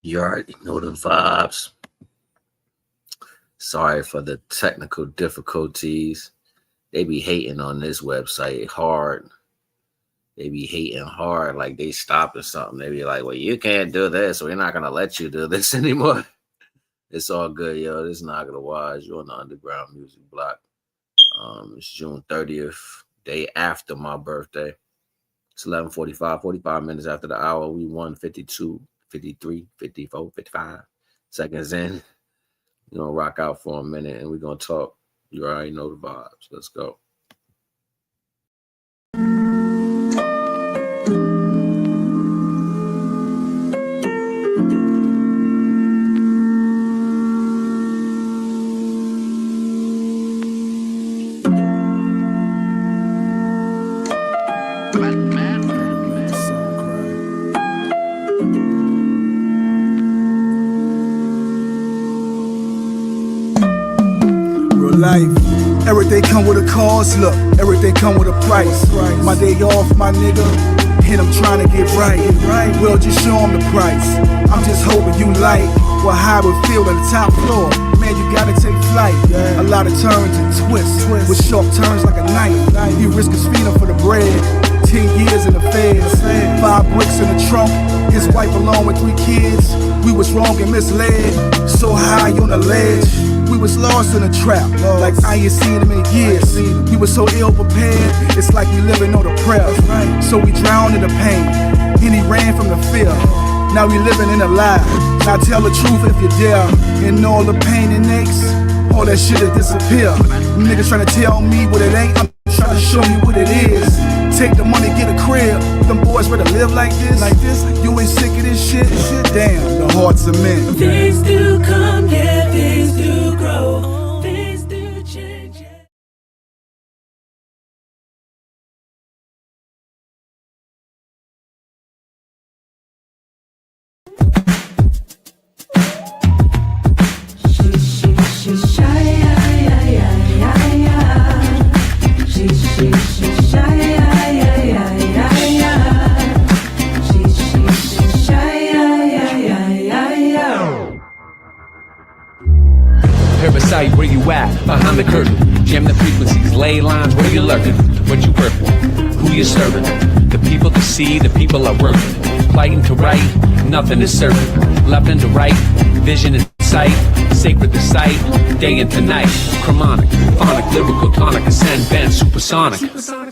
You already know the vibes. Sorry for the technical difficulties. They be hating on this website hard. They be hating hard, like they stopping something. They be like, well, you can't do this, so we're not gonna let you do this anymore. It's all good, yo. This is not gonna watch. You're on the underground music block. It's June 30th, day after my birthday. It's 11:45, 45 minutes after the hour. We won 52, 53, 54, 55 seconds in. We're gonna rock out for a minute and we're gonna talk. You already know the vibes. Let's go. Life. Everything come with a cost, look, everything come with a price. My day off, my nigga, and I'm trying to get right. Well, just show them the price. I'm just hoping you like what how it feel on the top floor. Man, you gotta take flight. A lot of turns and twists, with sharp turns like a knife. You risk his freedom for the bread. 10 years in the feds, 5 bricks in the trunk. His wife along with 3 kids. We was wrong and misled, so high on the ledge. We was lost in a trap, like I ain't seen him in years. We were so ill prepared, it's like we living on a prayer. So we drowned in the pain, and he ran from the fear. Now we living in a lie. Now tell the truth if you dare. And all the pain and aches, all that shit will disappear. Niggas trying to tell me what it ain't, I'm trying to show you what it is. Take the money, get a crib. Them boys rather live like this. You ain't sick of this shit. Damn, the hearts of men. Things do come, yeah, things do grow. Things do change, yeah. Parasite, where you at? Behind the curtain. Jam the frequencies, lay lines, where you lurking? What you working? Who you serving? The people to see, the people are working. Fighting to right, nothing is certain. Left and to right, vision in sight. Sacred to sight, day into night. Chromonic, phonic, lyrical tonic, ascend, bend, supersonic.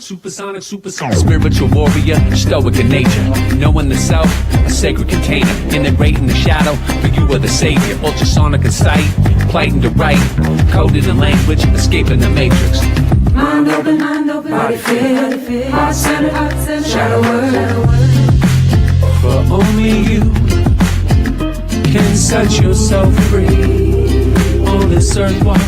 Spiritual warrior, stoic in nature. Knowing the self, a sacred container. Integrating the shadow, for you are the savior. Ultrasonic in sight, plighting to right. Coded in language, escaping the matrix. Mind open, body fit, heart centered, shadow word. For only you can set yourself free on this earth walk.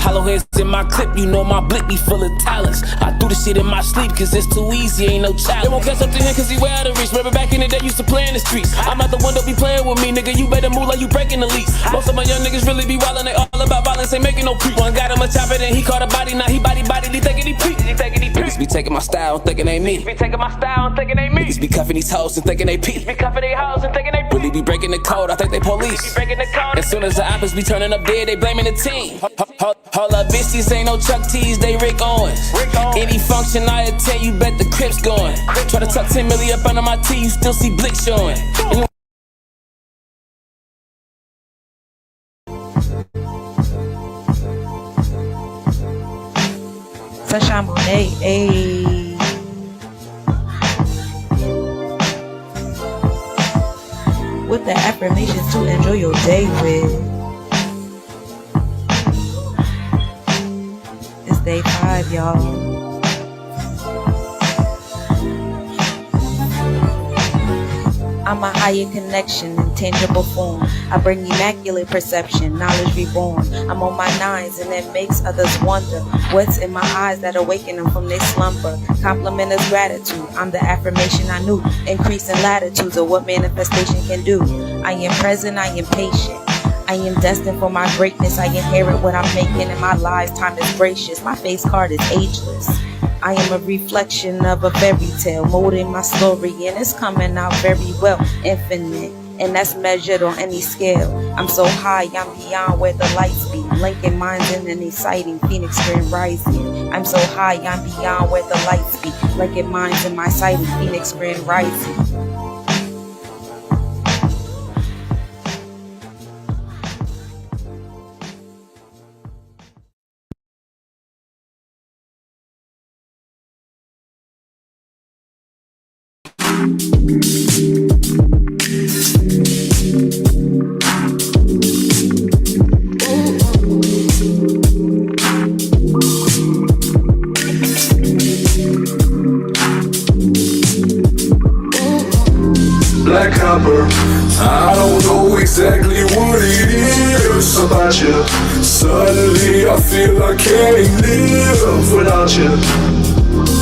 Hollow heads in my clip, you know my blick be full of talents. I do the shit in my sleep, cause it's too easy, ain't no challenge. They won't catch up to him cause he way out of reach. Remember back in the day, used to play in the streets. I'm not the one that be playing with me, nigga. You better move like you breaking the lease. Most of my young niggas really be wildin', they all about violence, ain't making no creep. One got him a chopper, then he caught a body, now he body, he thinking he peep. Niggas be taking my style and thinking they me. Niggas be cuffing these hoes and thinking they peep. Really be breaking the code, I think they police. As soon as the opps be turning up dead, they blaming the team. Hold up, bitch, these ain't no Chuck T's, they Rick Owens. Any function I attend, you bet the Crips going. Try to tuck 10 million up under my T, you still see blick showing. Sunshine Monet, ayy. With the affirmations to enjoy your day with. It's day 5, y'all. I'm a higher connection in tangible form. I bring immaculate perception, knowledge reborn. I'm on my 9s and it makes others wonder what's in my eyes that awaken them from their slumber. Compliment is gratitude. I'm the affirmation I knew. Increasing latitudes of what manifestation can do. I am present, I am patient. I am destined for my greatness. I inherit what I'm making in my life. Time is gracious. My face card is ageless. I am a reflection of a fairy tale, molding my story, and it's coming out very well. Infinite, and that's measured on any scale. I'm so high, I'm beyond where the lights be. Linking minds in an exciting Phoenix Grand Rising. I'm so high, I'm beyond where the lights be. Linking minds in my sighting Phoenix Grand Rising. Black copper, I don't know exactly what it is about you. Suddenly I feel I can't live without you.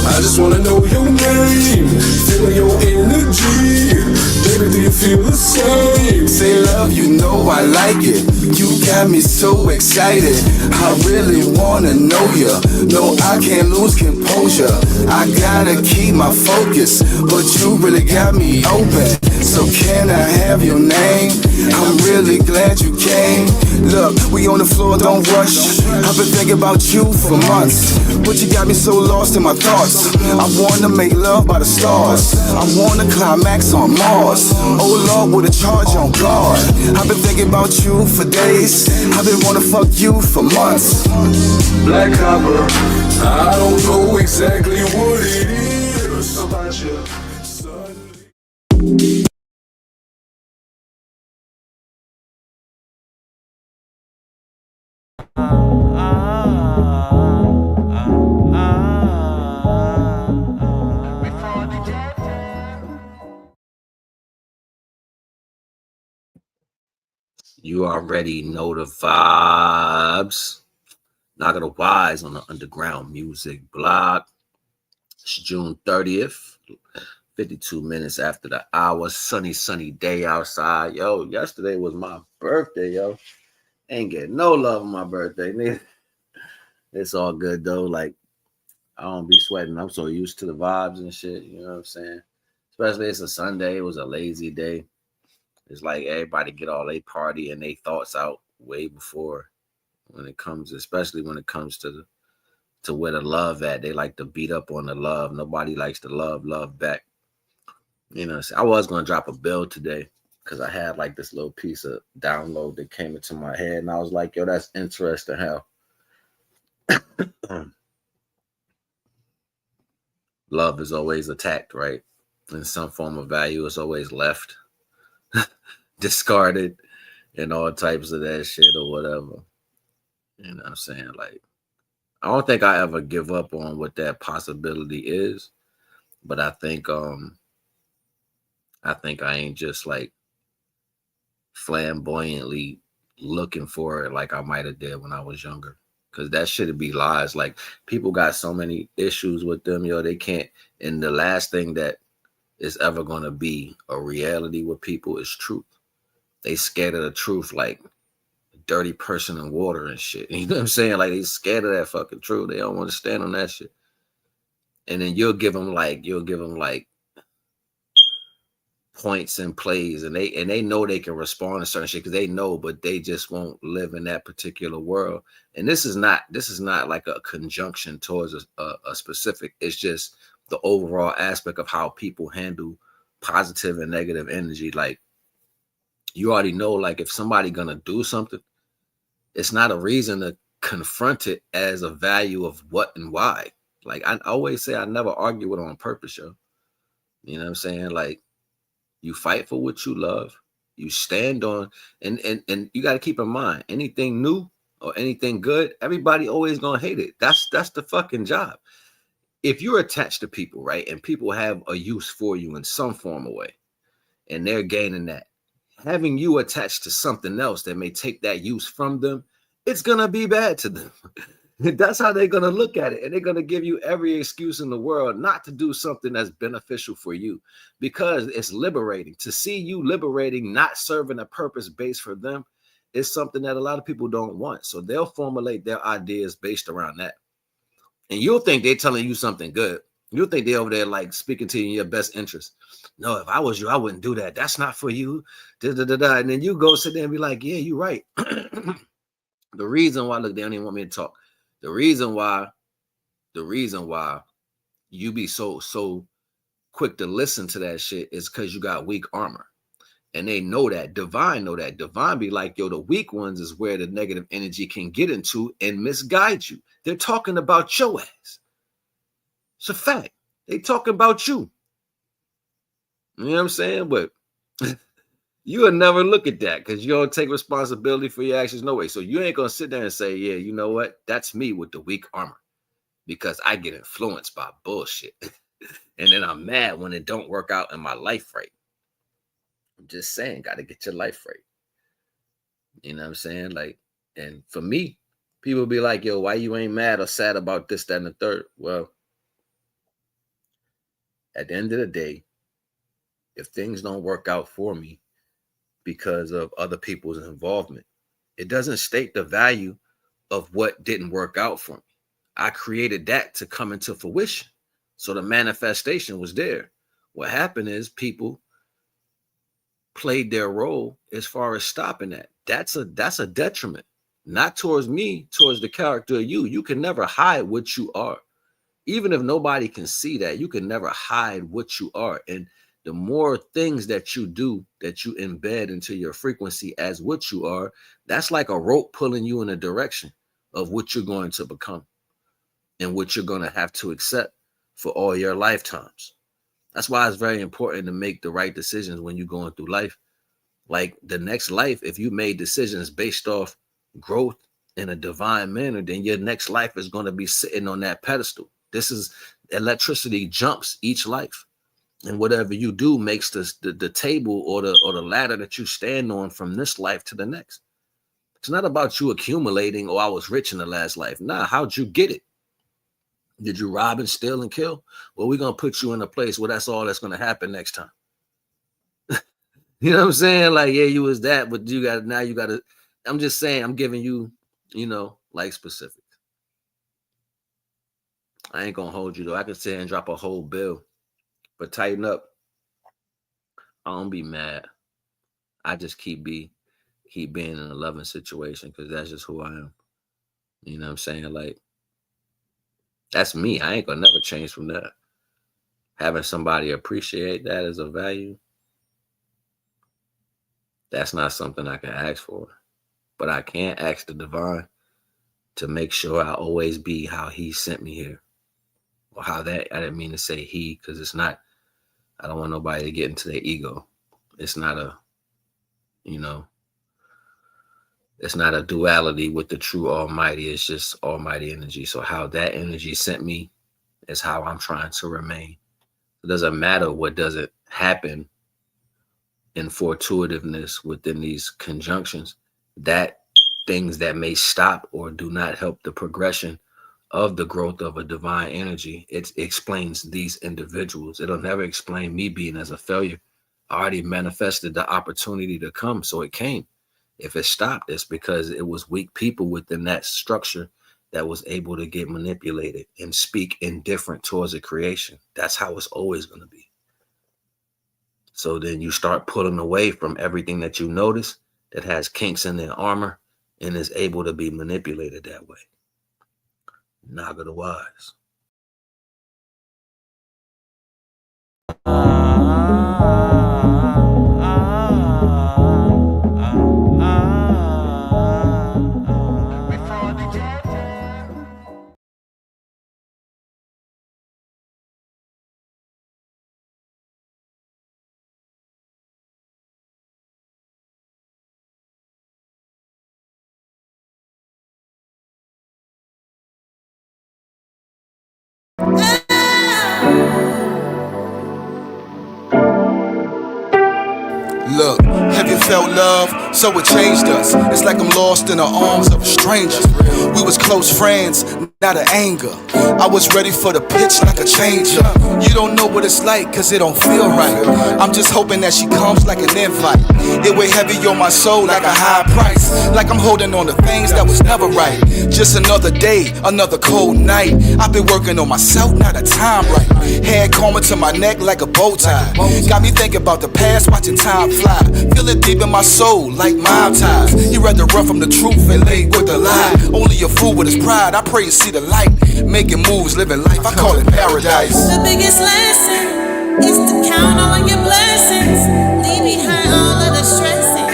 I just wanna know your name, feeling your energy. Baby, do you feel the same? Say love, you know I like it. You got me so excited. I really wanna know ya. No, I can't lose composure. I gotta keep my focus, but you really got me open. So can I have your name? I'm really glad you came. Look, we on the floor, don't rush. I've been thinking about you for months, but you got me so lost in my thoughts. I wanna make love by the stars. I wanna climax on Mars. Oh Lord, with a charge on guard. I've been thinking about you for days. I've been wanna fuck you for months. Black copper, I don't know exactly what it is about you. Suddenly You already know the vibes. Knock of the Wise on the Underground Music Blog. It's June 30th, 52 minutes after the hour. Sunny day outside. Yo, yesterday was my birthday, yo. Ain't getting no love on my birthday, nigga. It's all good, though. Like, I don't be sweating. I'm so used to the vibes and shit. You know what I'm saying? Especially it's a Sunday. It was a lazy day. It's like everybody get all they party and they thoughts out way before when it comes, especially when it comes to where the love at. They like to beat up on the love. Nobody likes to love back. You know, I was going to drop a bill today because I had like this little piece of download that came into my head. And I was like, yo, that's interesting how love is always attacked, right? In some form of value, it's always left, discarded, and all types of that shit or whatever. You know what I'm saying? Like, I don't think I ever give up on what that possibility is, but I think I ain't just like flamboyantly looking for it like I might have did when I was younger. Cause that shit'd be lies. Like people got so many issues with them, yo, they can't. And the last thing that is ever gonna be a reality with people is truth. They scared of the truth like a dirty person in water and shit. You know what I'm saying? Like they scared of that fucking truth. They don't want to stand on that shit. And then you'll give them like points and plays, and they know they can respond to certain shit because they know, but they just won't live in that particular world. And this is not like a conjunction towards a specific. It's just the overall aspect of how people handle positive and negative energy. Like you already know, like if somebody gonna do something, it's not a reason to confront it as a value of what and why. Like I always say, I never argue with it on purpose, yo. You know what I'm saying? Like you fight for what you love, you stand on, and you got to keep in mind, anything new or anything good, everybody always gonna hate it. That's the fucking job. If you're attached to people, right, and people have a use for you in some form of way, and they're gaining that, having you attached to something else that may take that use from them, it's gonna be bad to them. That's how they're gonna look at it, and they're gonna give you every excuse in the world not to do something that's beneficial for you, because it's liberating to see you liberating, not serving a purpose based for them. is something that a lot of people don't want. So they'll formulate their ideas based around that. And you'll think they're telling you something good. You'll think they're over there like speaking to you in your best interest. No, if I was you, I wouldn't do that. That's not for you. Da, da, da, da. And then you go sit there and be like, yeah, you're right. The reason why, look, they don't even want me to talk. The reason why you be so quick to listen to that shit is because you got weak armor. And they know that. Divine know that. Divine be like, yo, the weak ones is where the negative energy can get into and misguide you. They're talking about your ass. It's a fact. They talking about you. You know what I'm saying? But you will never look at that because you don't take responsibility for your actions no way. So you ain't going to sit there and say, yeah, you know what? That's me with the weak armor because I get influenced by bullshit. And then I'm mad when it don't work out in my life right. I'm just saying, got to get your life right. You know what I'm saying? Like, and for me, people be like, yo, why you ain't mad or sad about this, that, and the third? Well, at the end of the day, if things don't work out for me because of other people's involvement, it doesn't state the value of what didn't work out for me. I created that to come into fruition. So the manifestation was there. What happened is people played their role as far as stopping that. That's a detriment, not towards me, towards the character of you. You can never hide what you are. Even if nobody can see that, you can never hide what you are. And the more things that you do, that you embed into your frequency as what you are, that's like a rope pulling you in a direction of what you're going to become and what you're going to have to accept for all your lifetimes. That's why it's very important to make the right decisions when you're going through life. Like the next life, if you made decisions based off growth in a divine manner, then your next life is going to be sitting on that pedestal. This is electricity jumps each life. And whatever you do makes the table or the ladder that you stand on from this life to the next. It's not about you accumulating, oh, I was rich in the last life. Nah, how'd you get it? Did you rob and steal and kill? Well, we're going to put you in a place where that's all that's going to happen next time. You know what I'm saying? Like, yeah, you was that, but you got to, I'm just saying, I'm giving you, like specifics. I ain't going to hold you though. I could sit and drop a whole bill, but tighten up. I don't be mad. I just keep being in a loving situation because that's just who I am. You know what I'm saying? Like, that's me. I ain't going to never change from that. Having somebody appreciate that as a value, that's not something I can ask for. But I can ask the divine to make sure I always be how he sent me here. Or how that, I didn't mean to say he, because it's not, I don't want nobody to get into their ego. It's not a, it's not a duality with the true Almighty. It's just Almighty energy. So how that energy sent me is how I'm trying to remain. It doesn't matter what doesn't happen in fortuitiveness within these conjunctions, that things that may stop or do not help the progression of the growth of a divine energy, it explains these individuals. It'll never explain me being as a failure. I already manifested the opportunity to come, so it came. If it stopped, it's because it was weak people within that structure that was able to get manipulated and speak indifferent towards the creation. That's how it's always going to be. So then you start pulling away from everything that you notice that has kinks in their armor and is able to be manipulated that way. Naga the wise. Look, have you felt love so it changed us. It's like I'm lost in the arms of a stranger. We was close friends, not of anger. I was ready for the pitch like a changer. You don't know what it's like, cause it don't feel right. I'm just hoping that she comes like an invite. It weigh heavy on my soul like a high price. Like I'm holding on to things that was never right. Just another day, another cold night. I've been working on myself, not a time right. Head combing to my neck like a bow tie. Got me thinking about the past, watching time fly. Feel it deep in my soul like mob ties. You rather run from the truth and lay with the lie. Only a fool with his pride, I pray you see the light. Making moves, living life, I call it paradise. The biggest lesson is to count all of your blessings. Leave behind all of the stressing.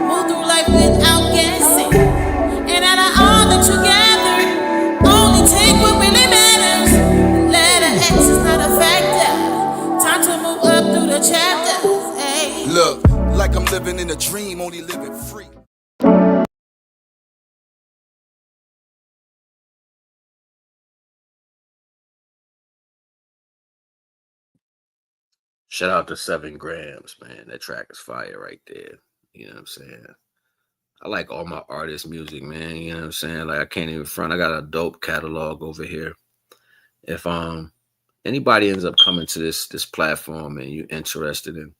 Move through life without guessing. And out of all that you gather, only take what really matters. Letter X is not a factor. Time to move up through the chapters. Ay. Look, like I'm living in a dream, only living free. Shout out to 7 Grams, man. That track is fire right there. You know what I'm saying? I like all my artist music, man. You know what I'm saying? Like I can't even front. I got a dope catalog over here. If anybody ends up coming to this platform and you're interested in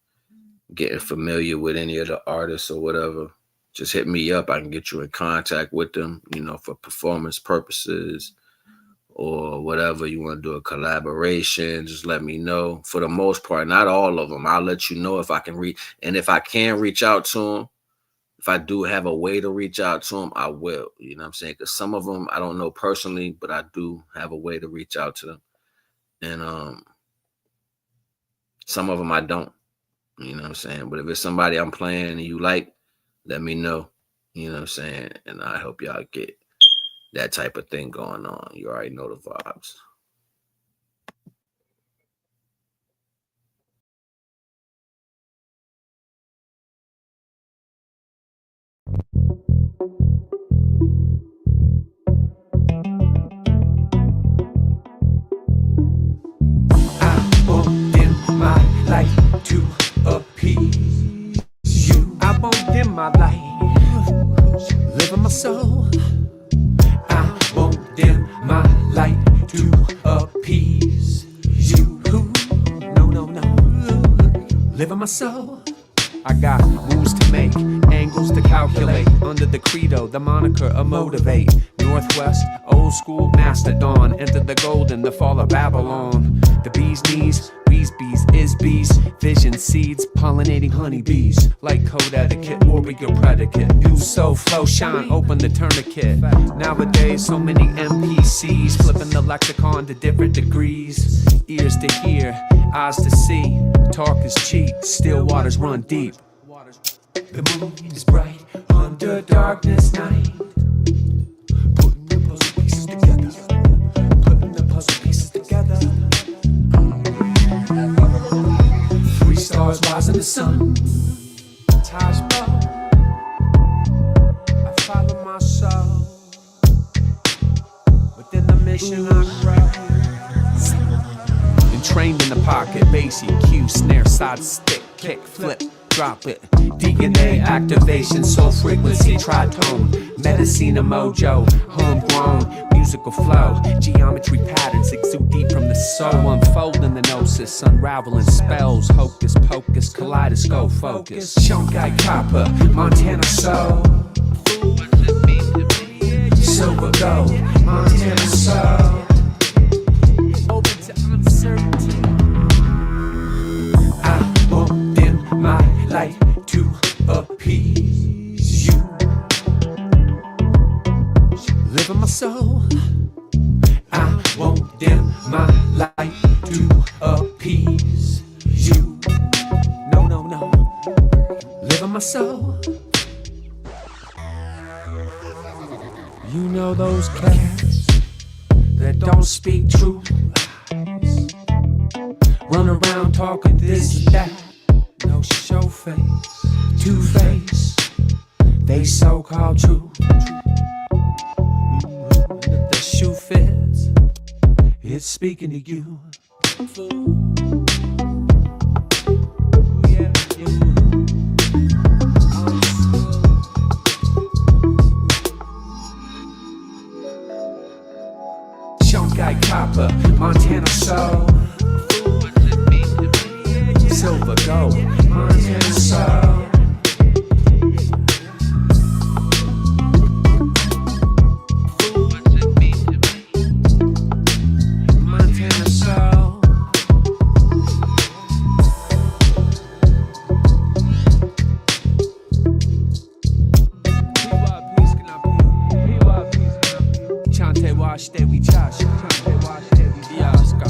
getting familiar with any of the artists or whatever, just hit me up. I can get you in contact with them, you know, for performance purposes or whatever. You want to do a collaboration, just let me know. For the most part, not all of them. I'll let you know if I can reach. And if I can reach out to them, if I do have a way to reach out to them, I will. You know what I'm saying? Because some of them I don't know personally, but I do have a way to reach out to them. And some of them I don't. You know what I'm saying? But if it's somebody I'm playing and you like, let me know. You know what I'm saying? And I hope y'all get that type of thing going on. You already know the vibes. I won't dim my light to appease you. I won't dim my light, live in my soul. I won't dim my light to appease you. No, no, no, live in my soul. I got moves to make, angles to calculate. Under the credo, the moniker of motivate. Northwest, old school mastodon. Enter the golden, the fall of Babylon. The bee's knees, bees, is bees. Vision seeds, pollinating honeybees. Like code etiquette, warrior predicate. New soul flow, shine, open the tourniquet. Nowadays, so many NPCs. Flipping the lexicon to different degrees. Ears to hear, eyes to see. Talk is cheap, still waters run deep. The moon is bright under darkness night. Putting the puzzle pieces together. Putting the puzzle pieces together. 3 stars rise in the sun. Taj Mahal. I follow my soul. Within the mission I grow. Entrained in the pocket, bass EQ, snare, side stick, kick, flip. Drop it. DNA activation, soul frequency, tritone, medicina mojo, homegrown, musical flow, geometry patterns exude deep from the soul, unfolding the gnosis, unraveling spells, hocus pocus, kaleidoscope focus, shunkai copper, Montana soul, silver gold, Montana soul, open to uncertainty. I won't dim my light to appease you. Live in my soul. I won't dim my light to appease you. No, no, no. Live in my soul. You know those cats that don't speak truth, run around talking this and that. No show face, two-face, they so-called true. If the shoe fits, it's speaking to you. Yeah, yeah. like copper, Montana soul. Silver gold, Montana soul. Montana soul. Chante wash day we chash, chante wash day we diaska.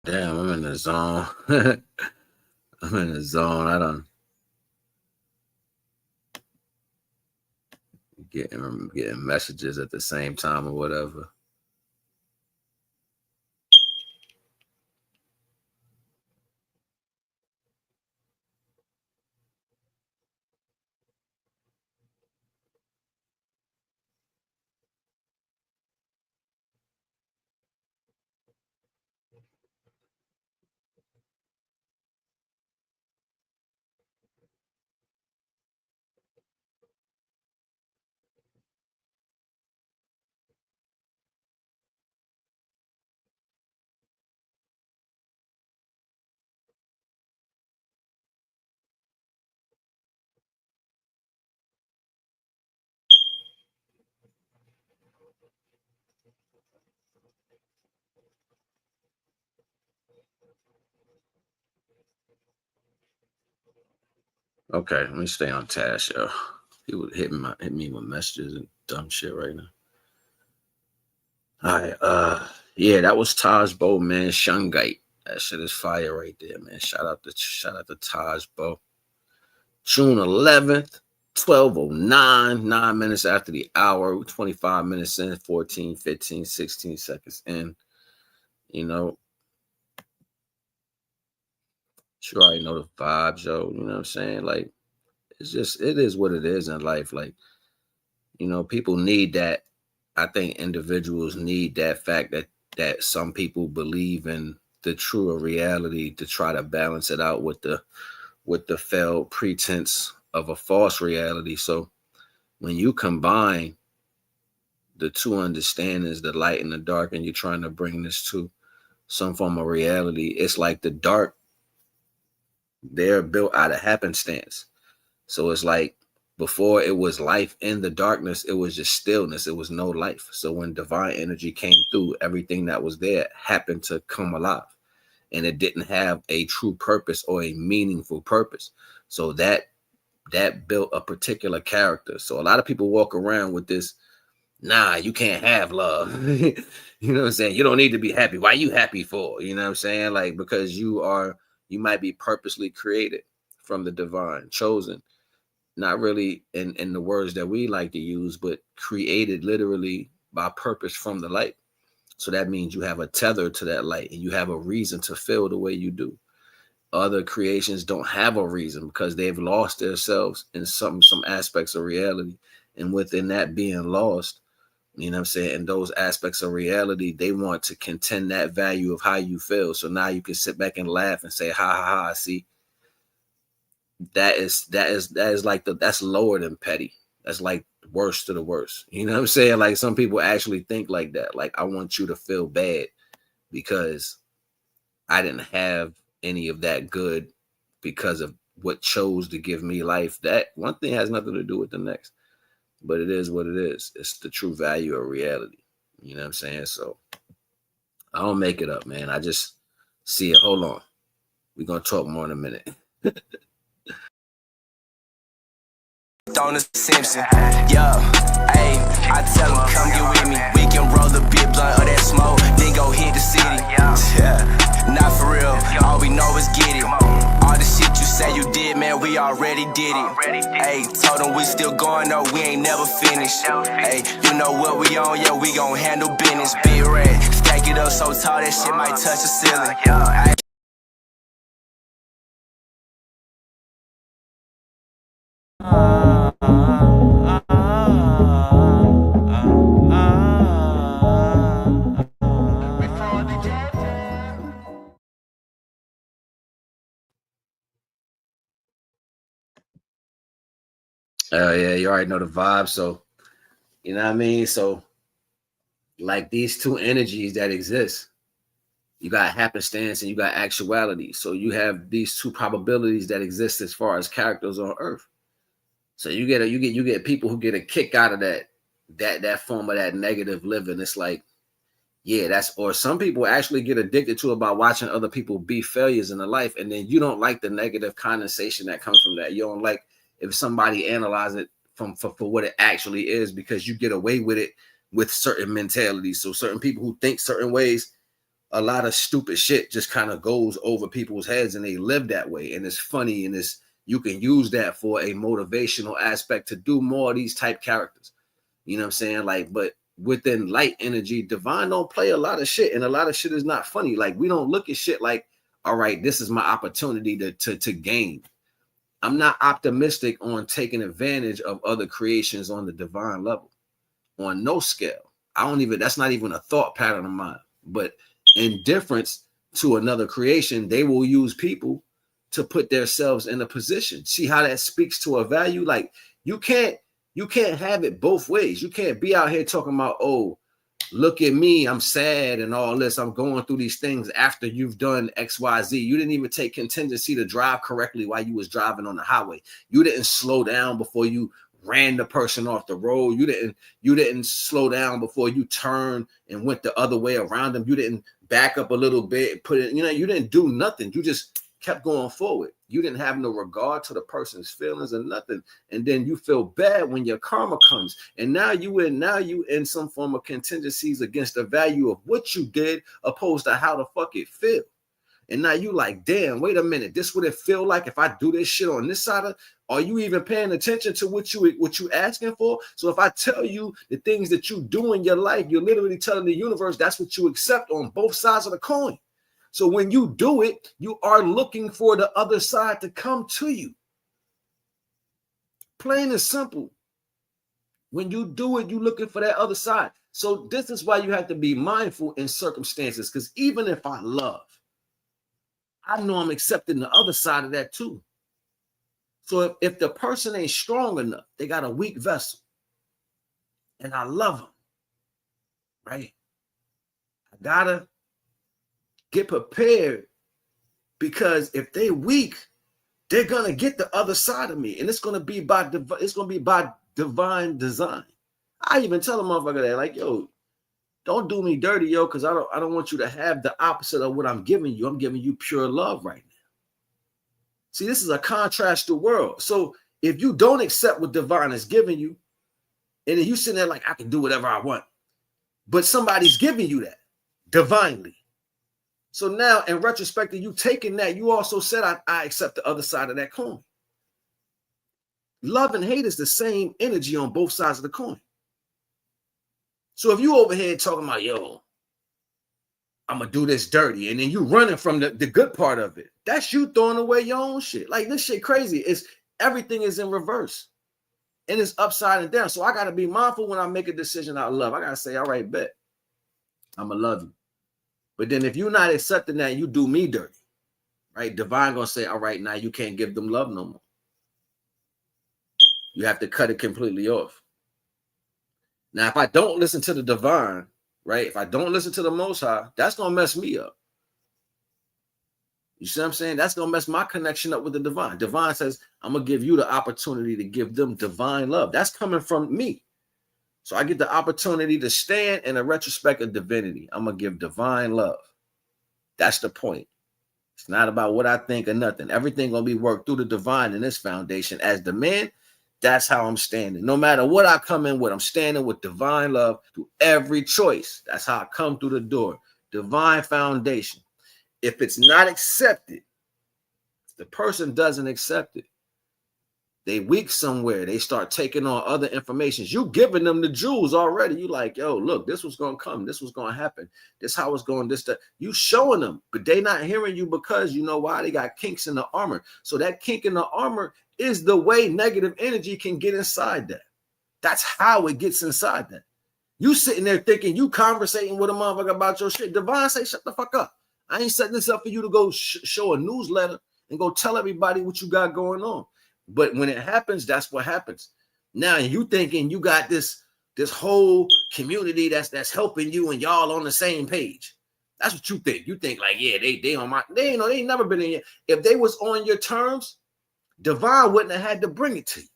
Damn, I'm in the zone. I'm in the zone. I don't getting messages at the same time or whatever. Okay, let me stay on task, yo. People hit me with messages and dumb shit right now. All right, yeah, that was Taj Bo, man. Shungite. That shit is fire right there, man. Shout out to Taj Bo. June 11th, 12:09, 9 minutes after the hour, 25 minutes in, 14, 15, 16 seconds in. You know, sure, I know the vibes, yo. You know what I'm saying? Like, it is what it is in life. Like, you know, people need that. I think individuals need that fact that some people believe in the truer reality to try to balance it out with the failed pretense of a false reality. So when you combine the two understandings, the light and the dark, and you're trying to bring this to some form of reality, it's like the dark, they're built out of happenstance. So it's like before it was life in the darkness, it was just stillness. It was no life. So when divine energy came through, everything that was there happened to come alive. And it didn't have a true purpose or a meaningful purpose. So that that built a particular character. So a lot of people walk around with this, nah, you can't have love. You know what I'm saying? You don't need to be happy. Why you happy for? You know what I'm saying? Like, because you might be purposely created from the divine, chosen, not really in the words that we like to use, but created literally by purpose from the light. So that means you have a tether to that light and you have a reason to feel the way you do. Other creations don't have a reason because they've lost themselves in some aspects of reality. And within that being lost, you know what I'm saying, in those aspects of reality, they want to contend that value of how you feel. So now you can sit back and laugh and say, ha ha ha, see, that is like that's lower than petty. That's like worst to the worst. You know what I'm saying? Like some people actually think like that. Like, I want you to feel bad because I didn't have any of that good because of what chose to give me life. That one thing has nothing to do with the next, but it is what it is. It's the true value of reality. You know what I'm saying? So I don't make it up, man. I just see it. Hold on. We're going to talk more in a minute. Donna Simpson, yeah, hey, I tell him come get with me. We can roll the big blunt of that smoke, then go hit the city. Yeah, not for real, all we know is get it. All the shit you say you did, man, we already did it. Hey, told them we still going, no, we ain't never finished. Hey, you know what we on, yeah, we gon' handle business. Big red, stack it up so tall that shit might touch the ceiling. Ay. Yeah, you already know the vibe. So, you know what I mean? So, like these two energies that exist, you got happenstance and you got actuality. So you have these two probabilities that exist as far as characters on Earth. So you get people who get a kick out of that form of that negative living. It's like, yeah, or some people actually get addicted to it by watching other people be failures in their life, and then you don't like the negative condensation that comes from that. You don't like if somebody analyze it for what it actually is, because you get away with it with certain mentalities. So certain people who think certain ways, a lot of stupid shit just kind of goes over people's heads and they live that way. And it's funny, and you can use that for a motivational aspect to do more of these type characters. You know what I'm saying? Like, but within light energy, divine don't play a lot of shit, and a lot of shit is not funny. Like, we don't look at shit like, all right, this is my opportunity to gain. I'm not optimistic on taking advantage of other creations on the divine level, on no scale. That's not even a thought pattern of mine. But in difference to another creation, they will use people to put themselves in a position. See how that speaks to a value? Like, you can't have it both ways. You can't be out here talking about, oh, look at me, I'm sad and all this, I'm going through these things after you've done XYZ. You didn't even take contingency to drive correctly while you was driving on the highway. You didn't slow down before you ran the person off the road. You didn't slow down before you turned and went the other way around them. You didn't back up a little bit, you didn't do nothing. You just kept going forward. You didn't have no regard to the person's feelings or nothing. And then you feel bad when your karma comes. And now you in some form of contingencies against the value of what you did, opposed to how the fuck it feel. And now you like, damn, wait a minute, this would it feel like if I do this shit on this side of, are you even paying attention to what you asking for? So if I tell you the things that you do in your life, you're literally telling the universe that's what you accept on both sides of the coin. So when you do it, you are looking for the other side to come to you. Plain and simple. When you do it, you're looking for that other side. So this is why you have to be mindful in circumstances, because even if I love, I know I'm accepting the other side of that too. So if the person ain't strong enough, they got a weak vessel, and I love them, right? I gotta get prepared, because if they weak, they're gonna get the other side of me, and it's gonna be by divine design. I even tell a motherfucker that, like, yo, don't do me dirty, yo, because I don't want you to have the opposite of what I'm giving you. I'm giving you pure love right now. See, this is a contrasted world. So if you don't accept what divine is giving you, and then you sitting there like, I can do whatever I want, but somebody's giving you that divinely. So now, in retrospect, you taking that, you also said, I accept the other side of that coin. Love and hate is the same energy on both sides of the coin. So if you over here talking about, yo, I'm going to do this dirty, and then you running from the good part of it, that's you throwing away your own shit. Like, this shit crazy. Everything is in reverse, and it's upside and down. So I got to be mindful when I make a decision out of love. I got to say, all right, bet, I'm going to love you. But then if you're not accepting that, you do me dirty, right? Divine going to say, all right, now you can't give them love no more. You have to cut it completely off. Now, if I don't listen to the divine, right? If I don't listen to the Most High, that's going to mess me up. You see what I'm saying? That's going to mess my connection up with the divine. Divine says, I'm going to give you the opportunity to give them divine love. That's coming from me. So I get the opportunity to stand in a retrospect of divinity. I'm going to give divine love. That's the point. It's not about what I think or nothing. Everything going to be worked through the divine in this foundation. As the man, that's how I'm standing. No matter what I come in with, I'm standing with divine love through every choice. That's how I come through the door. Divine foundation. If it's not accepted, if the person doesn't accept it, they weak somewhere. They start taking on other information. You giving them the jewels already. You like, yo, look, this was going to come. This was going to happen. This how it's going. This, that. You showing them, but they not hearing you because you know why? They got kinks in the armor. So that kink in the armor is the way negative energy can get inside that. That's how it gets inside that. You sitting there thinking you conversating with a motherfucker about your shit. Divine say, shut the fuck up. I ain't setting this up for you to go show a newsletter and go tell everybody what you got going on. But when it happens, that's what happens. Now you thinking you got this whole community that's helping you and y'all on the same page. That's what you think. You think like, yeah, they on my, they ain't never been in here. If they was on your terms, divine wouldn't have had to bring it to you.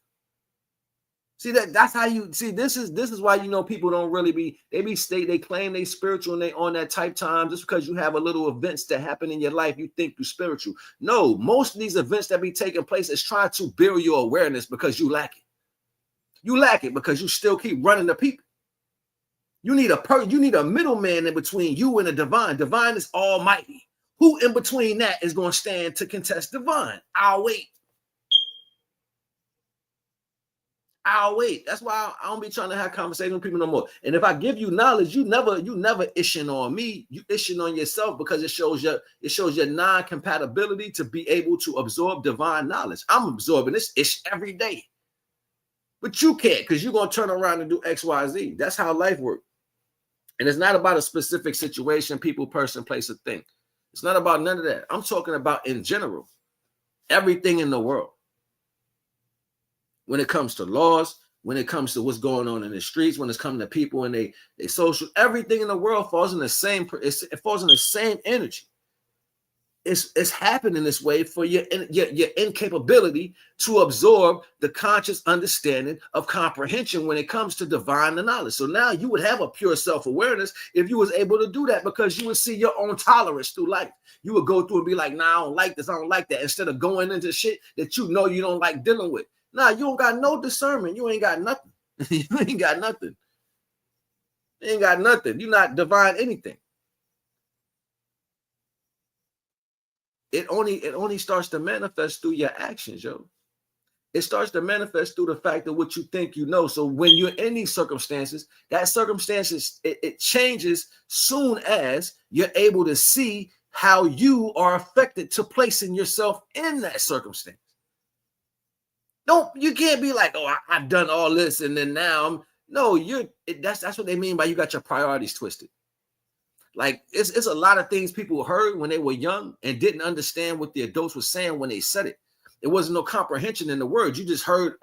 See, that's how you see. This is why, you know, people don't really be, they claim they spiritual and they on that type time. Just because you have a little events that happen in your life, you think you're spiritual. No, most of these events that be taking place is trying to build your awareness because you lack it. You lack it because you still keep running the people. You need a middleman in between you and the divine. Divine is almighty. Who in between that is going to stand to contest divine? I'll wait. That's why I don't be trying to have conversations with people no more. And if I give you knowledge, you never ishing on me. You ishing on yourself because it shows your non-compatibility to be able to absorb divine knowledge. I'm absorbing this ish every day. But you can't, because you're going to turn around and do X, Y, Z. That's how life works. And it's not about a specific situation, people, person, place, or thing. It's not about none of that. I'm talking about in general, everything in the world. When it comes to laws, when it comes to what's going on in the streets, when it's coming to people and they social, everything in the world falls in the same. It falls in the same energy. It's happening this way for your incapability to absorb the conscious understanding of comprehension when it comes to divine knowledge. So now you would have a pure self-awareness if you was able to do that, because you would see your own tolerance through life. You would go through and be like, nah, I don't like this, I don't like that, instead of going into shit that you know you don't like dealing with. Nah, you don't got no discernment. You ain't got nothing. You ain't got nothing. You ain't got nothing. You're not divine anything. It only starts to manifest through your actions, yo. It starts to manifest through the fact of what you think you know. So when you're in these circumstances, that circumstances, it changes soon as you're able to see how you are affected to placing yourself in that circumstance. You can't be like, oh, I've done all this and then now that's what they mean by you got your priorities twisted. Like it's a lot of things people heard when they were young and didn't understand what the adults were saying when they said it. There wasn't no comprehension in the words. You just heard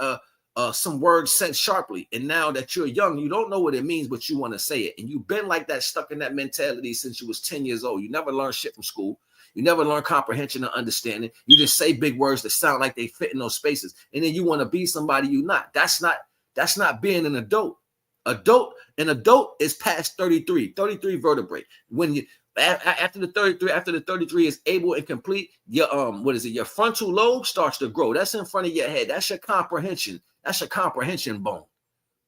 some words said sharply. And now that you're young, you don't know what it means, but you want to say it. And you've been like that, stuck in that mentality since you was 10 years old. You never learned shit from school. You never learn comprehension or understanding. You just say big words that sound like they fit in those spaces. And then you want to be somebody you're not. That's not being an adult. An adult is past 33 vertebrae. When you after the 33 is able and complete, your your frontal lobe starts to grow. That's in front of your head. That's your comprehension. That's your comprehension bone.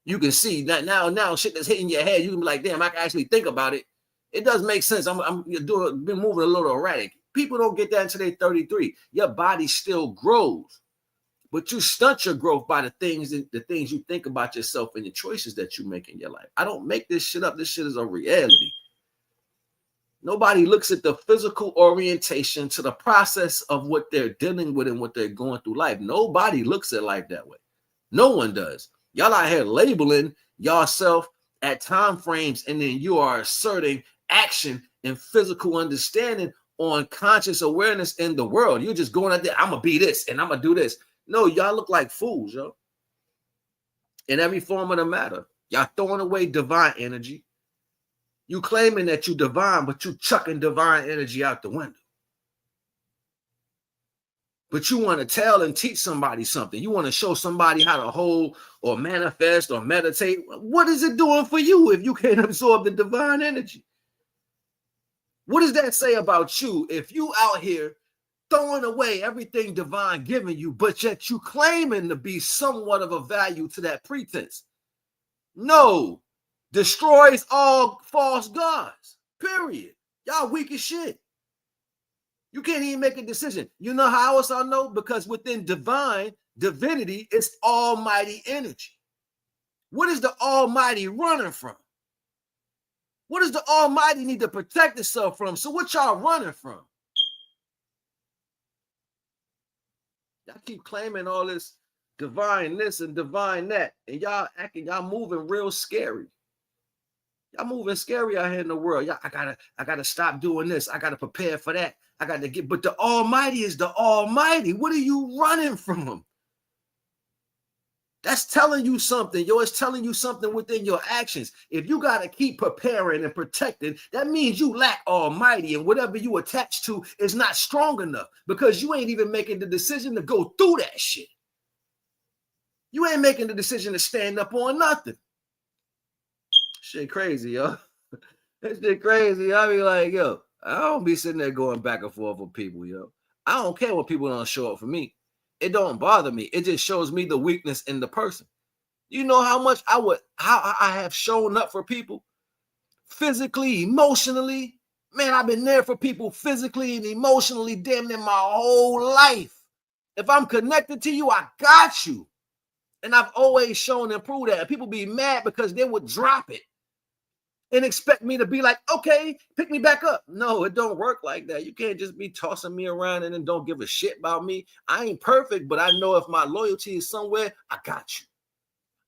You can see that now shit that's hitting your head. You can be like, damn, I can actually think about it. It does make sense. I'm been moving a little erratic. People don't get that until they're 33. Your body still grows, but you stunt your growth by the things you think about yourself and the choices that you make in your life. I don't make this shit up. This shit is a reality. Nobody looks at the physical orientation to the process of what they're dealing with and what they're going through life. Nobody looks at life that way. No one does. Y'all out here labeling yourself at time frames, and then you are asserting action and physical understanding on conscious awareness in the world. You're just going out there, I'm gonna be this and I'm gonna do this. No, y'all look like fools, yo. In every form of the matter. Y'all throwing away divine energy. You claiming that you divine, but you chucking divine energy out the window. But you want to tell and teach somebody something. You want to show somebody how to hold or manifest or meditate. What is it doing for you if you can't absorb the divine energy? What does that say about you if you out here throwing away everything divine giving you, but yet you claiming to be somewhat of a value to that pretense? No. Destroys all false gods. Period. Y'all weak as shit. You can't even make a decision. You know how else I know? Because within divinity, it's almighty energy. What is the almighty running from? What does the almighty need to protect itself from? So what y'all running from? Y'all keep claiming all this divine this and divine that, and y'all moving real scary. Y'all moving scary out here in the world. Y'all, I gotta stop doing this. I gotta prepare for that. I gotta but the Almighty is the Almighty. What are you running from? That's telling you something, yo. It's telling you something within your actions. If you gotta keep preparing and protecting, that means you lack Almighty, and whatever you attach to is not strong enough because you ain't even making the decision to go through that shit. You ain't making the decision to stand up on nothing. Shit crazy, yo. That shit crazy. I be like, yo, I don't be sitting there going back and forth with people, yo. I don't care when people don't show up for me. It don't bother me. It just shows me the weakness in the person. You know how much how I have shown up for people physically, emotionally. Man, I've been there for people physically and emotionally damn near my whole life. If I'm connected to you, I got you. And I've always shown and proved that. People be mad because they would drop it and expect me to be like, okay, pick me back up. No, it don't work like that. You can't just be tossing me around and then don't give a shit about me. I ain't perfect, but I know if my loyalty is somewhere, I got you.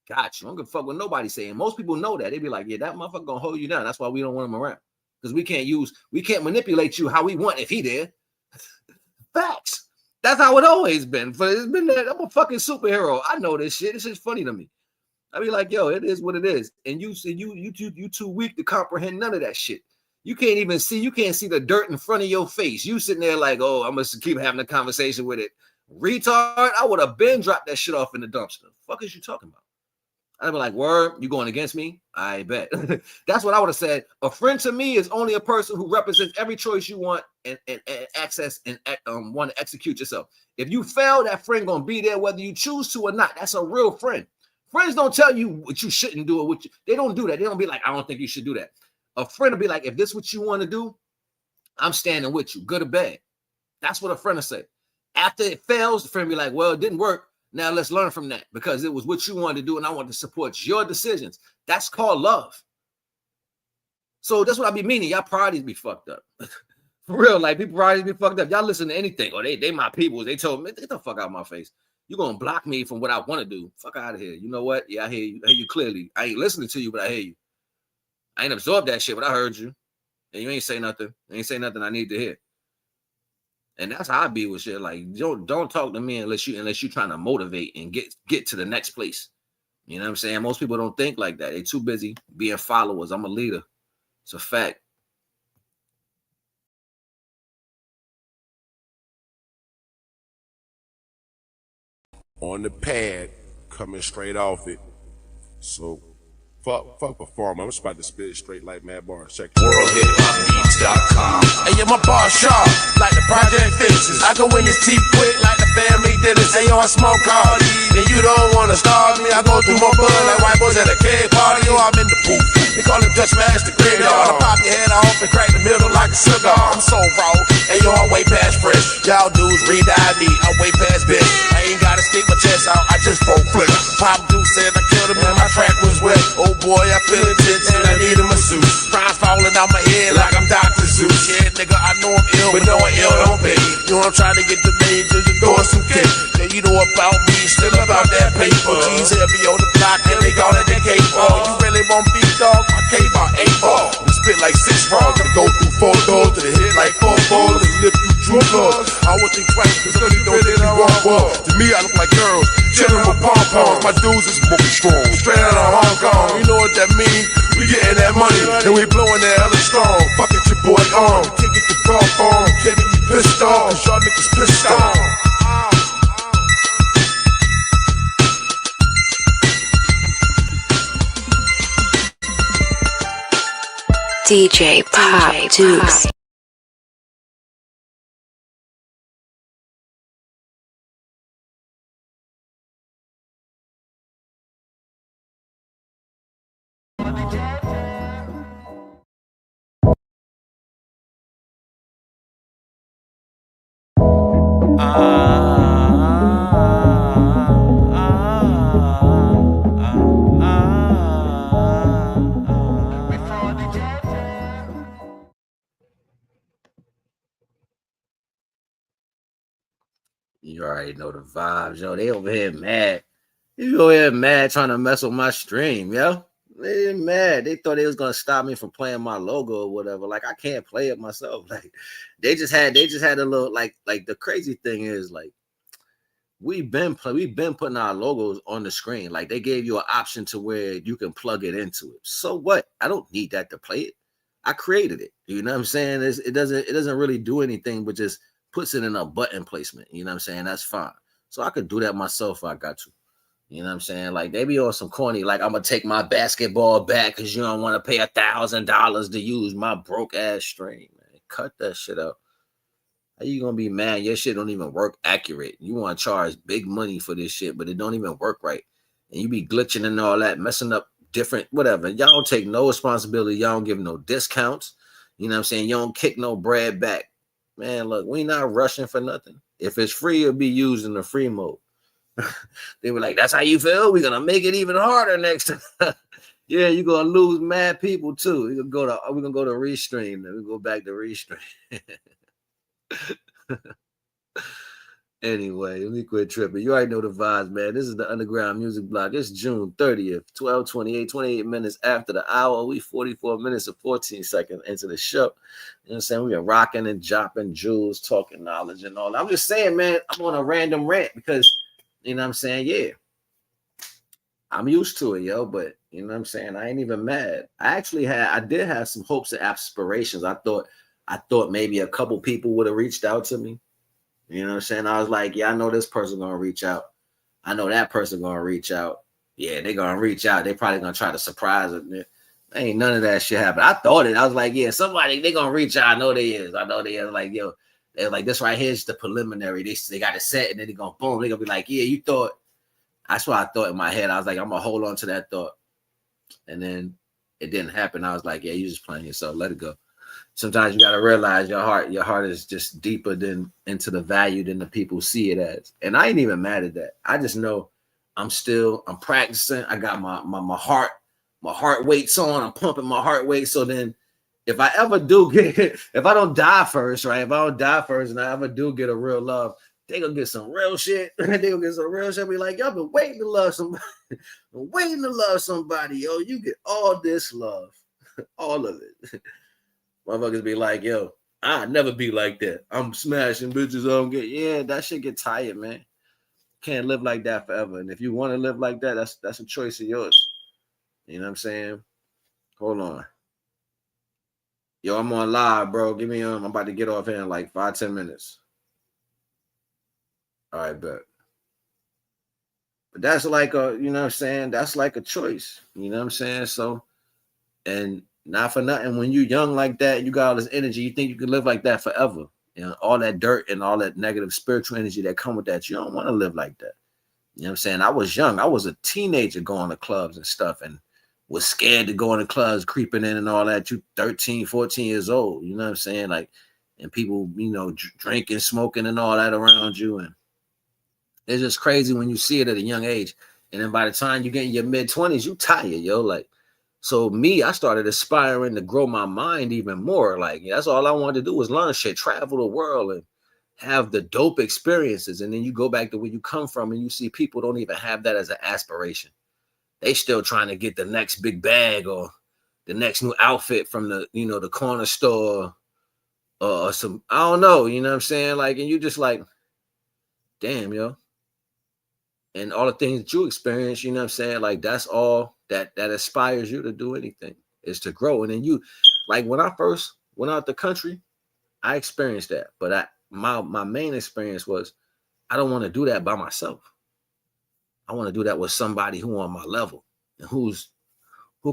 Got you. I don't give a fuck what nobody's saying. Most people know that. They be like, yeah, that motherfucker gonna hold you down. That's why we don't want him around. Because we can't manipulate you how we want if he did. Facts. That's how it always been. But it's been that. I'm a fucking superhero. I know this shit. This is funny to me. I be like, yo, it is what it is. And you too weak to comprehend none of that shit. You can't see the dirt in front of your face. You sitting there like, oh, I'm gonna keep having a conversation with it. Retard, I would have been dropped that shit off in the dumpster. The fuck is you talking about? I'd be like, word, you going against me? I bet. That's what I would have said. A friend to me is only a person who represents every choice you want and access and want to execute yourself. If you fail, that friend gonna be there whether you choose to or not. That's a real friend. Friends don't tell you what you shouldn't do or what they don't do that. They don't be like, I don't think you should do that. A friend will be like, if this is what you want to do, I'm standing with you, good or bad. That's what a friend will say. After it fails, the friend will be like, well, it didn't work. Now let's learn from that because it was what you wanted to do and I want to support your decisions. That's called love. So that's what I be meaning. Y'all priorities be fucked up. For real, like people priorities be fucked up. Y'all listen to anything. Or they my people. They told me, get the fuck out of my face. You're going to block me from what I want to do. Fuck out of here. You know what? Yeah, I hear you. I hear you clearly. I ain't listening to you, but I hear you. I ain't absorbed that shit, but I heard you. And you ain't say nothing. You ain't say nothing I need to hear. And that's how I be with shit. Like, don't talk to me unless you're trying to motivate and get to the next place. You know what I'm saying? Most people don't think like that. They too busy being followers. I'm a leader. It's a fact. On the pad, coming straight off it. So Fuck performer. I'm just about to spit straight like Mad Bars. Check it. WorldHipHopBeats.com. Hey, yo, my bar sharp, like the project fixes. I go in this teeth quick, like the family did it. Say, yo, I smoke hard, and you don't wanna starve me. I go through my blood like white boys at a cake party. Yo, I'm in the booth. They call it Dutch Smash the graveyard. I pop your head off and crack the middle like a cigar. I'm so raw, and yo, I'm way past fresh. Y'all dudes read the ID, I'm way past bitch. I ain't gotta stick my chest out, I just broke flip. Pop Dude said I killed him and my track was wet. Oh boy, I feel it tense and I need a masseuse. Rhymes falling out my head like I'm Dr. Zeus. Yeah, nigga, I know I'm ill, but knowing ill don't pay. You know I'm trying to get the name to the door some cake. Yeah, you know about me, still about that paper. G's heavy on the block and they call it the K-ball. You really want beat dog? I came by 8-ball. We spit like 6 balls, gonna go through 4 doors to the hit like 4 balls and lift you true blood. I would think twice cause you don't think you want war. To me, I look like girls, chillin' with pom-poms. My dudes is smoking strong, straight out of Hong Kong. You know what that means? We getting that money and we blowing that hella strong. Fuck it, your boy on. Can't get the golf on, can't get me pissed off. Cause y'all niggas pissed off. DJ Pop Dukes. You already know the vibes, yo. They over here mad. You over here mad trying to mess with my stream, yo. They mad. They thought they was gonna stop me from playing my logo or whatever. Like I can't play it myself. Like they just had a little like the crazy thing is like we've been putting our logos on the screen. Like they gave you an option to where you can plug it into it. So what? I don't need that to play it. I created it. You know what I'm saying? It doesn't really do anything but just puts it in a button placement. You know what I'm saying? That's fine. So I could do that myself if I got to. You know what I'm saying? Like they be on some corny, like I'm gonna take my basketball back because you don't want to pay $1,000 to use my broke ass stream. Man, cut that shit out. How you gonna be mad? Your shit don't even work accurate. You want to charge big money for this shit, but it don't even work right. And you be glitching and all that, messing up different, whatever. Y'all don't take no responsibility. Y'all don't give no discounts. You know what I'm saying? You don't kick no bread back. Man, look, we not rushing for nothing. If it's free, it'll be used in the free mode. They were like, that's how you feel? We're gonna make it even harder next time. Yeah, you're gonna lose mad people too. We're gonna go to restream, then we go back to restream. Anyway, let me quit tripping. You already know the vibes, man. This is the Underground Music Block. It's June 30th, 12:28, 28 minutes after the hour. We 44 minutes and 14 seconds into the show. You know what I'm saying? We are rocking and dropping jewels, talking knowledge and all that. I'm just saying, man, I'm on a random rant because, you know what I'm saying? Yeah, I'm used to it, yo, but you know what I'm saying? I ain't even mad. I did have some hopes and aspirations. I thought maybe a couple people would have reached out to me. You know what I'm saying? I was like, yeah, I know this person gonna reach out. I know that person gonna reach out. Yeah, they gonna reach out. They probably gonna try to surprise it. Ain't none of that shit happen. I thought it. I was like, yeah, somebody, they gonna reach out. I know they is. Like, yo, they're like, this right here is the preliminary. They got it set, and then they gonna boom. They gonna be like, yeah, you thought. That's what I thought in my head. I was like, I'm gonna hold on to that thought. And then it didn't happen. I was like, yeah, you just playing yourself. Let it go. Sometimes you got to realize your heart is just deeper than into the value than the people see it as. And I ain't even mad at that. I just know I'm practicing. I got my heart weights on. I'm pumping my heart weight. So then if I ever do if I don't die first, right? If I don't die first and I ever do get a real love, they gonna get some real shit. They gonna get some real shit. Be like, y'all been waiting to love somebody. Waiting to love somebody, yo. You get all this love. All of it. Motherfuckers be like, yo, I'll never be like that. I'm smashing bitches. I don't get, yeah, that shit get tired, man. Can't live like that forever. And if you want to live like that, that's a choice of yours. You know what I'm saying? Hold on. Yo, I'm on live, bro. Give me I'm about to get off here in like 5-10 minutes. All right, bet. But that's like a, you know what I'm saying? That's like a choice. You know what I'm saying? So, and not for nothing, when you're young like that, you got all this energy, you think you can live like that forever. You know, all that dirt and all that negative spiritual energy that come with that. You don't want to live like that. You know what I'm saying? I was young. I was a teenager going to clubs and stuff and was scared to go in the clubs, creeping in and all that. You 13, 14 years old. You know what I'm saying? Like, and people, you know, drinking, smoking and all that around you. And it's just crazy when you see it at a young age. And then by the time you get in your mid-20s, you tired, yo. Like, so me, I started aspiring to grow my mind even more. Like, that's all I wanted to do was learn shit, travel the world and have the dope experiences. And then you go back to where you come from and you see people don't even have that as an aspiration. They still trying to get the next big bag or the next new outfit from the, you know, the corner store or some, I don't know, you know what I'm saying? Like, and you just like, damn, yo. And all the things that you experience, you know what I'm saying? Like, that's all that inspires you to do anything, is to grow. And then you, like, when I first went out the country, I experienced that. But my main experience was, I don't want to do that by myself. I want to do that with somebody who on my level and who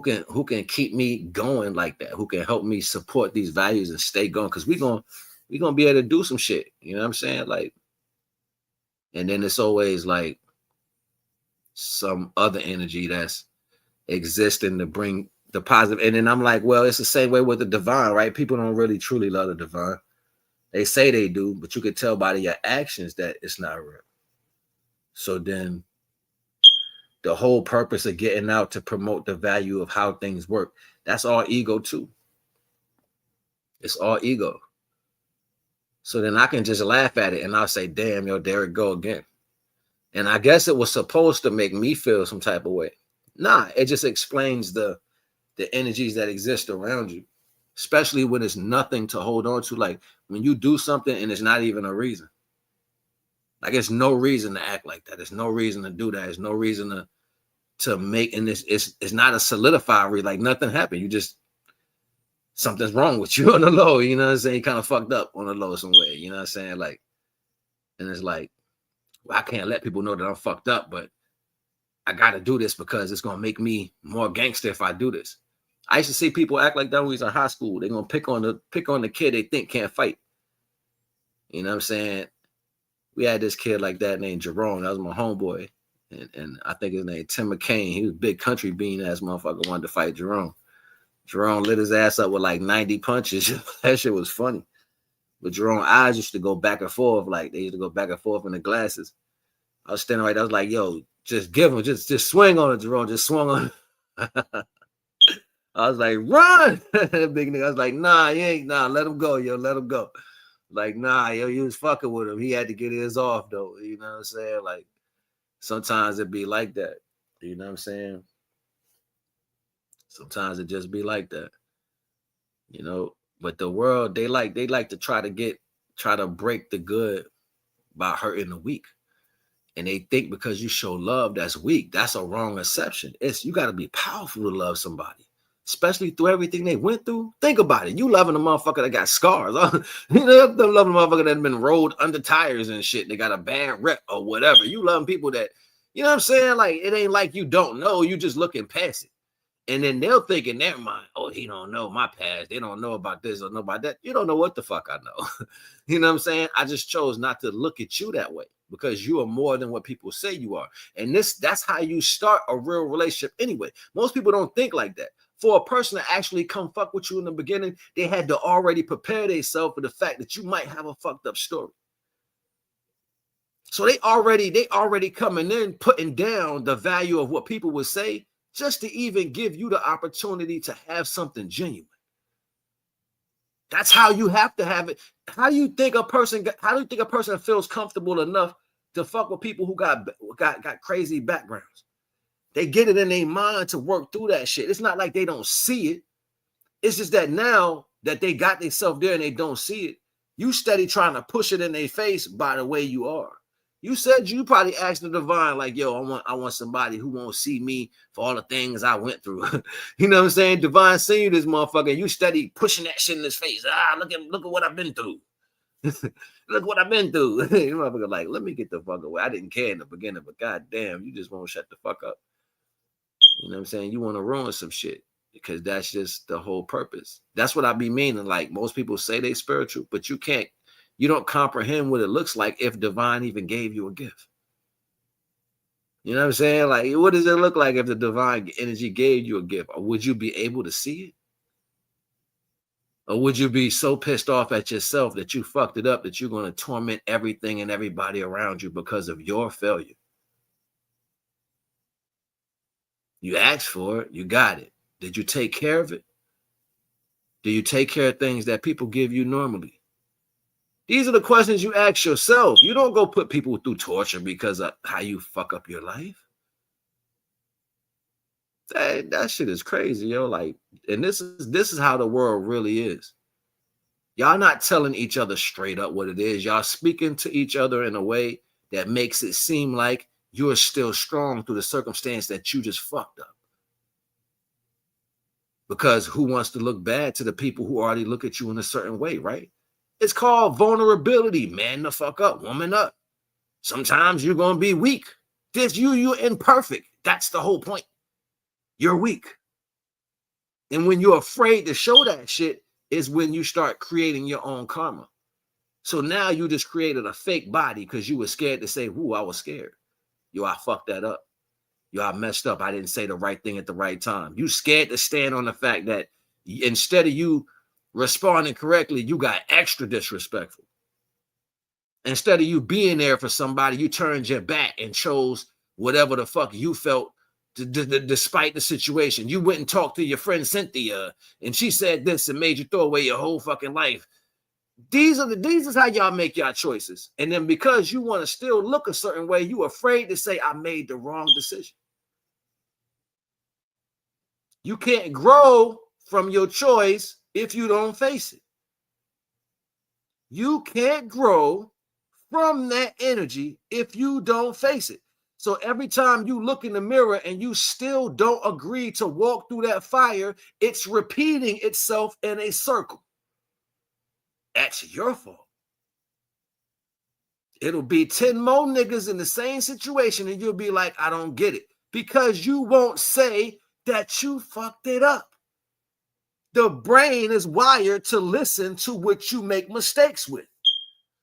can keep me going like that, who can help me support these values and stay going. Cause we're gonna be able to do some shit. You know what I'm saying? Like, and then it's always like some other energy that's existing to bring the positive. And then I'm like, well, it's the same way with the divine, right? People don't really truly love the divine. They say they do, but you can tell by your actions that it's not real. So then the whole purpose of getting out to promote the value of how things work, that's all ego too. It's all ego. So then I can just laugh at it and I'll say, damn, yo, there it go again. And I guess it was supposed to make me feel some type of way. Nah, it just explains the energies that exist around you, especially when it's nothing to hold on to. Like when you do something and it's not even a reason. Like it's no reason to act like that. There's no reason to do that. There's no reason to make, and it's not a solidified reason. Like nothing happened. You just, something's wrong with you on the low. You know what I'm saying? You kind of fucked up on the low some way. You know what I'm saying? Like, and it's like, well, I can't let people know that I'm fucked up, but I got to do this because it's going to make me more gangster if I do this. I used to see people act like that when we was in high school. They're going to pick on the kid they think can't fight. You know what I'm saying? We had this kid like that named Jerome. That was my homeboy. And I think his name Tim McCain. He was a big country bean ass motherfucker, wanted to fight Jerome. Jerome lit his ass up with like 90 punches. That shit was funny. But Jerome's eyes used to go back and forth. Like they used to go back and forth in the glasses. I was standing right there. I was like, yo, just give him, just swing on it, Jerome. Just swung on it. I was like, run. Big nigga. I was like, nah, you ain't, nah, let him go, yo, let him go. Like, nah, yo, you was fucking with him. He had to get his off, though. You know what I'm saying? Like, sometimes it be like that. You know what I'm saying? Sometimes it just be like that. You know, but the world, they like to try to break the good by hurting the weak. And they think because you show love that's weak, that's a wrong exception. You got to be powerful to love somebody, especially through everything they went through. Think about it. You loving a motherfucker that got scars. You know, loving a motherfucker that been rolled under tires and shit. They got a bad rep or whatever. You loving people that, you know what I'm saying? Like, it ain't like you don't know. You just looking past it. And then they'll think in their mind, oh, he don't know my past. They don't know about this or know about that. You don't know what the fuck I know. You know what I'm saying? I just chose not to look at you that way because you are more than what people say you are. And that's how you start a real relationship anyway. Most people don't think like that. For a person to actually come fuck with you in the beginning, they had to already prepare themselves for the fact that you might have a fucked up story. So they already coming in, putting down the value of what people would say, just to even give you the opportunity to have something genuine. That's how you have to have it. How do you think a person feels comfortable enough to fuck with people who got crazy backgrounds? They get it in their mind to work through that shit. It's not like they don't see it. It's just that now that they got themselves there and they don't see it, you steady trying to push it in their face by the way you are. You said you probably asked the divine, like, yo, I want somebody who won't see me for all the things I went through. You know what I'm saying? Divine seen you this motherfucker. You steady pushing that shit in his face. Look at what I've been through. Look what I've been through. You motherfucker like, let me get the fuck away. I didn't care in the beginning, but goddamn, you just won't shut the fuck up. You know what I'm saying? You want to ruin some shit because that's just the whole purpose. That's what I be meaning. Like most people say they spiritual, but you don't comprehend what it looks like if divine even gave you a gift. You know what I'm saying? Like, what does it look like if the divine energy gave you a gift? Or would you be able to see it? Or would you be so pissed off at yourself that you fucked it up that you're going to torment everything and everybody around you because of your failure? You asked for it. You got it. Did you take care of it? Do you take care of things that people give you normally? These are the questions you ask yourself. You don't go put people through torture because of how you fuck up your life. That shit is crazy, yo. Like, and this is how the world really is. Y'all not telling each other straight up what it is. Y'all speaking to each other in a way that makes it seem like you're still strong through the circumstance that you just fucked up. Because who wants to look bad to the people who already look at you in a certain way, right? It's called vulnerability. Man the fuck up, woman up. Sometimes you're going to be weak. You're imperfect. That's the whole point. You're weak. And when you're afraid to show that shit is when you start creating your own karma. So now you just created a fake body because you were scared to say, "Ooh, I was scared. Yo, I fucked that up. Yo, I messed up. I didn't say the right thing at the right time." You scared to stand on the fact that instead of you responding correctly, you got extra disrespectful. Instead of you being there for somebody, you turned your back and chose whatever the fuck you felt despite the situation. You went and talked to your friend Cynthia and she said this and made you throw away your whole fucking life. These is how y'all make y'all choices. And then because you want to still look a certain way, you afraid to say, "I made the wrong decision." You can't grow from your choice if you don't face it. You can't grow from that energy if you don't face it. So every time you look in the mirror and you still don't agree to walk through that fire, it's repeating itself in a circle. That's your fault. It'll be 10 more niggas in the same situation and you'll be like, "I don't get it." Because you won't say that you fucked it up. The brain is wired to listen to what you make mistakes with.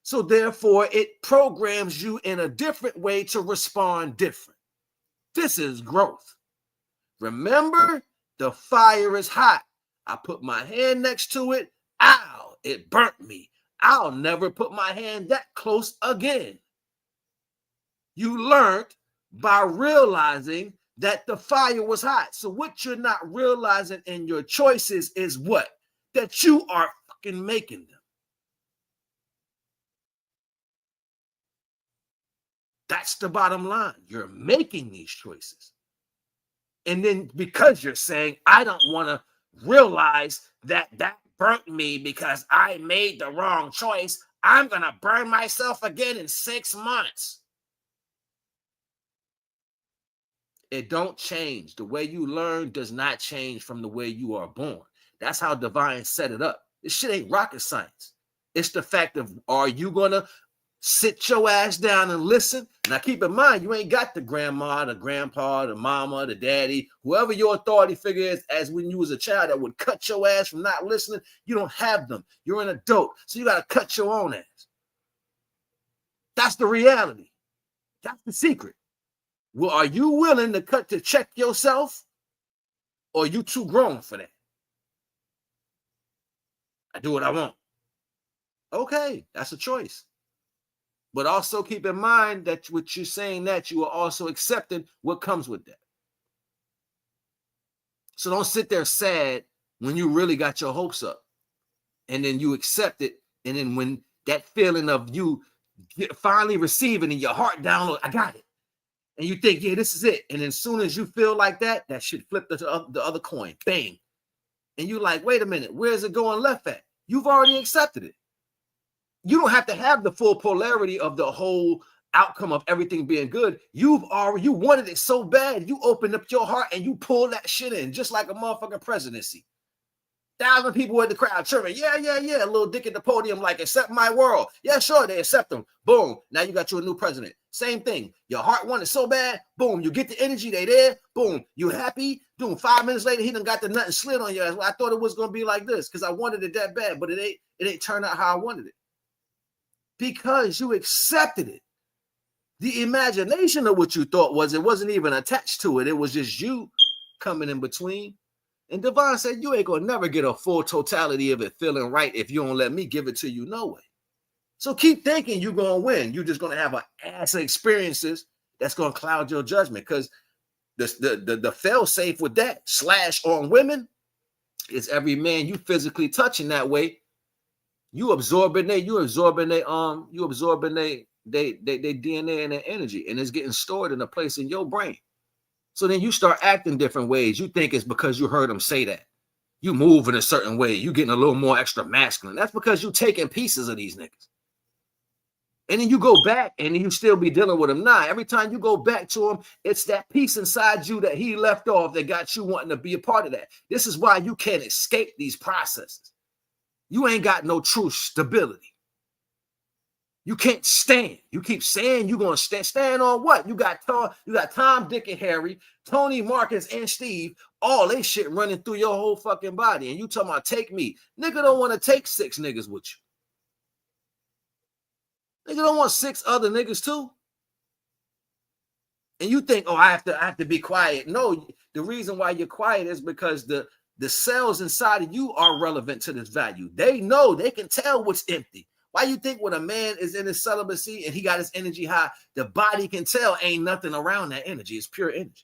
So therefore, it programs you in a different way to respond different. This is growth. Remember, the fire is hot. I put my hand next to it. Ow, it burnt me. I'll never put my hand that close again. You learned by realizing that the fire was hot. So what you're not realizing in your choices is what? That you are fucking making them. That's the bottom line. You're making these choices. And then because you're saying, "I don't want to realize that burnt me because I made the wrong choice, I'm going to burn myself again in 6 months." It don't change. The way you learn does not change from the way you are born. That's how divine set it up. This shit ain't rocket science. It's the fact of, are you going to sit your ass down and listen? Now, keep in mind, you ain't got the grandma, the grandpa, the mama, the daddy, whoever your authority figure is as when you was a child that would cut your ass from not listening. You don't have them. You're an adult, so you got to cut your own ass. That's the reality. That's the secret. Well, are you willing to check yourself, or are you too grown for that? I do what I want. Okay, that's a choice. But also keep in mind that what you're saying, that you are also accepting what comes with that. So don't sit there sad when you really got your hopes up and then you accept it. And then when that feeling of you finally receiving and your heart down, "I got it." And you think, "Yeah, this is it." And then as soon as you feel like that, that shit flipped the other coin. Bang. And you're like, "Wait a minute, where's it going left at?" You've already accepted it. You don't have to have the full polarity of the whole outcome of everything being good. You wanted it so bad, you opened up your heart and you pulled that shit in, just like a motherfucking presidency. 1,000 people in the crowd cheering. Yeah, yeah, yeah. A little dick at the podium, like, accept my world. Yeah, sure, they accept them. Boom. Now you got you a new president. Same thing. Your heart wanted so bad. Boom. You get the energy. They there. Boom. You happy. Boom. 5 minutes later, he done got the nut and slid on you. I thought it was going to be like this because I wanted it that bad, but it ain't turned out how I wanted it. Because you accepted it. The imagination of what you thought was, it wasn't even attached to it. It was just you coming in between. And Devon said, you ain't gonna never get a full totality of it feeling right if you don't let me give it to you no way. So keep thinking you're gonna win. You're just gonna have an ass of experiences that's gonna cloud your judgment. Because the fail safe with that slash on women is every man you physically touching that way, you absorbing their DNA and their energy, and it's getting stored in a place in your brain. So then you start acting different ways. You think it's because you heard them say that. You move in a certain way. You getting a little more extra masculine. That's because you taking pieces of these niggas. And then you go back and you still be dealing with them now. Every time you go back to him, it's that piece inside you that he left off that got you wanting to be a part of that. This is why you can't escape these processes. You ain't got no true stability. You can't stand. You keep saying you're gonna stand. Stand on what? You got Tom, Dick, and Harry, Tony, Marcus, and Steve. All they shit running through your whole fucking body, and you talking about take me. Nigga don't want to take 6 niggas with you. Nigga don't want 6 other niggas too. And you think, oh, I have to be quiet. No, the reason why you're quiet is because the cells inside of you are relevant to this value. They know, they can tell what's empty. Why you think when a man is in his celibacy and he got his energy high, the body can tell ain't nothing around that energy. It's pure energy.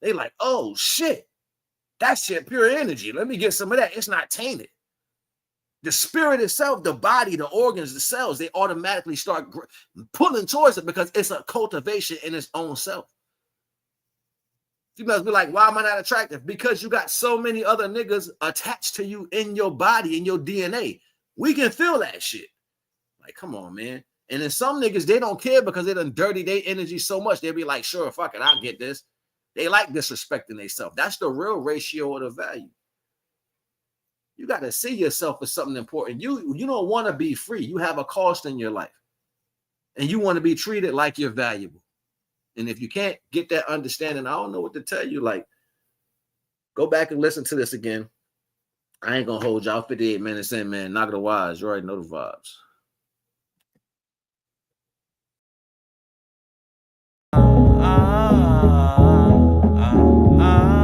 They like, oh shit, that shit pure energy. Let me get some of that. It's not tainted. The spirit itself, the body, the organs, the cells, they automatically start pulling towards it because it's a cultivation in its own self. You must be like, why am I not attractive? Because you got so many other niggas attached to you in your body, in your DNA. We can feel that shit. Like, come on, man. And then some niggas, they don't care because they done dirty their energy so much. They'll be like, sure, fuck it, I'll get this. They like disrespecting themselves. That's the real ratio of the value. You got to see yourself as something important. You don't want to be free. You have a cost in your life. And you want to be treated like you're valuable. And if you can't get that understanding, I don't know what to tell you. Like, go back and listen to this again. I ain't going to hold y'all 58 minutes in, man. Knock it the wise. You already know the vibes. Ah, ah, ah, ah.